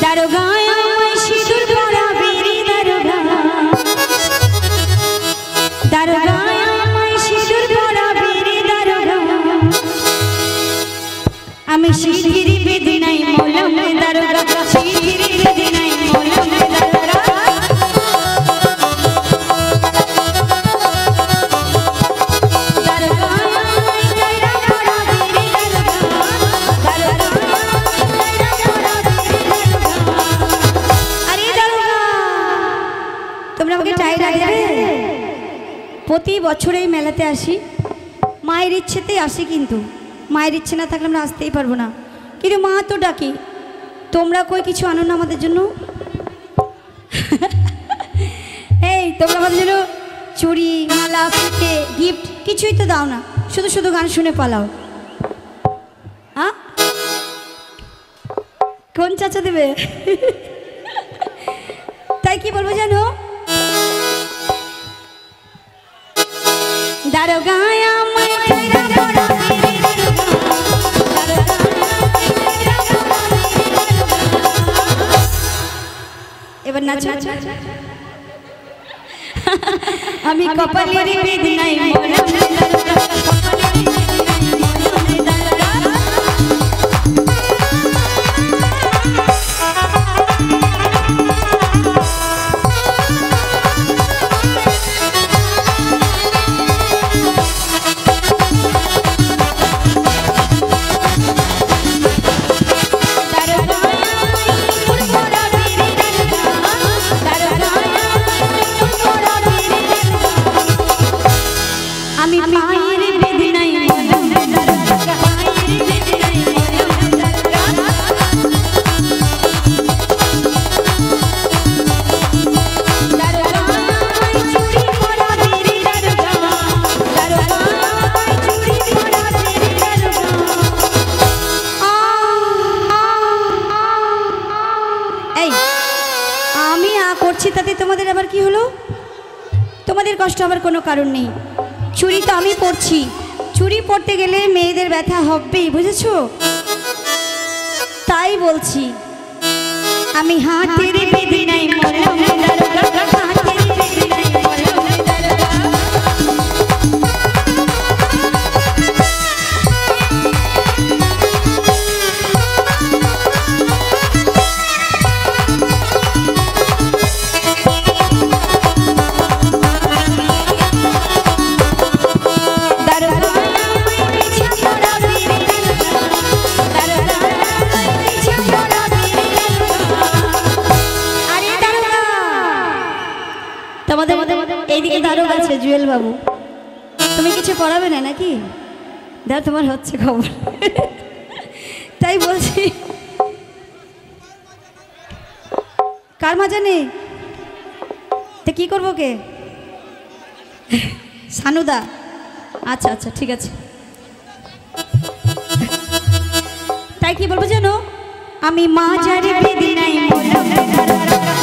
দারোগা আমায় সিঁদুর পরাবে রে দারোগা, দারোগা আমায় সিঁদুর পরাবে রে দারোগা, আমি শিগগির বেদনায় মলম দারোগা, শিগগির বেদনায় মলম দারোগা। প্রতি বছর এই মেলাতে আসি, মায়ের ইচ্ছেতেই আসি, কিন্তু মায়ের ইচ্ছে না থাকলে আমরা আসতেই পারবো না। কিন্তু মা তো ডাকি, তোমরা কই কিছু আনো না আমাদের জন্য? এই তোমরা আমাদের জন্য চুড়ি মালা ফিতে গিফট কিছুই তো দাও না, শুধু শুধু গান শুনে পালাও। হ্যাঁ, কোন চাচা দেবে? তাই কি বলবো জানো, দারোগা আমায় ধইরা পরাবে রে দারোগা, এবার নাচো। আমি কপালের বেদনায় মলম দারোগা, তাতে তোমাদের আবার কি হলো? তোমাদের কষ্ট আবার কোনো কারণ নেই। চুড়ি তো আমি পরছি, চুড়ি পরতে গেলে মেয়েদের ব্যথা হবেই, বুঝেছো? তাই বলছি আমি হাতের বেদনায় মলম দারোগা, হাতের বেদনায় মলম দারোগা। এইদিকে দারোগা আছে জুয়েল বাবু, তুমি কিছু পড়াবে না নাকি? দাও তোমার হচ্ছে খবর, তাই বলছি। কার মা জানে তো কি করবো কে? সানুদা, আচ্ছা আচ্ছা ঠিক আছে। তাই কি বলবো জানো, আমি মা যারে বেদনায় মলম দারোগা,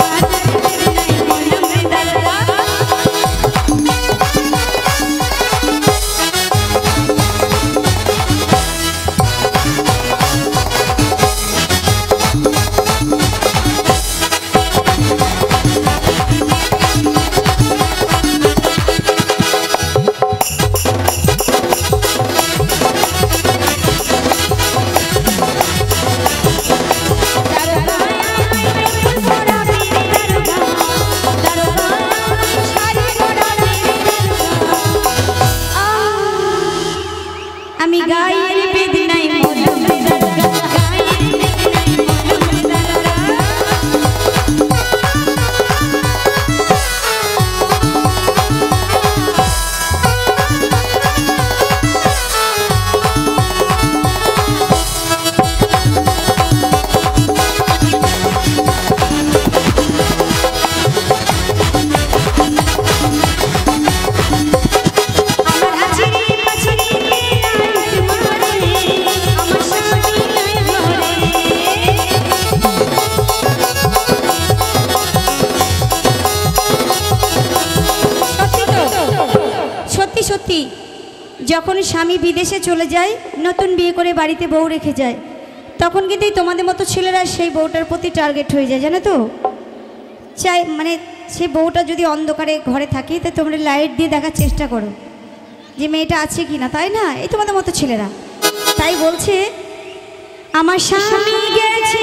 যখন স্বামী বিদেশে চলে যায়, নতুন বিয়ে করে বাড়িতে বউ রেখে যায়, তখন কিন্তু এই তোমাদের মতো ছেলেরা সেই বউটার প্রতি টার্গেট হয়ে যায়, জানো তো। চাই মানে সেই বউটা যদি অন্ধকারে ঘরে থাকে, তো তোমরা লাইট দিয়ে দেখার চেষ্টা করো যে মেয়েটা আছে কি না, তাই না? এই তোমাদের মতো ছেলেরা। তাই বলছে, আমার স্বামী গেছে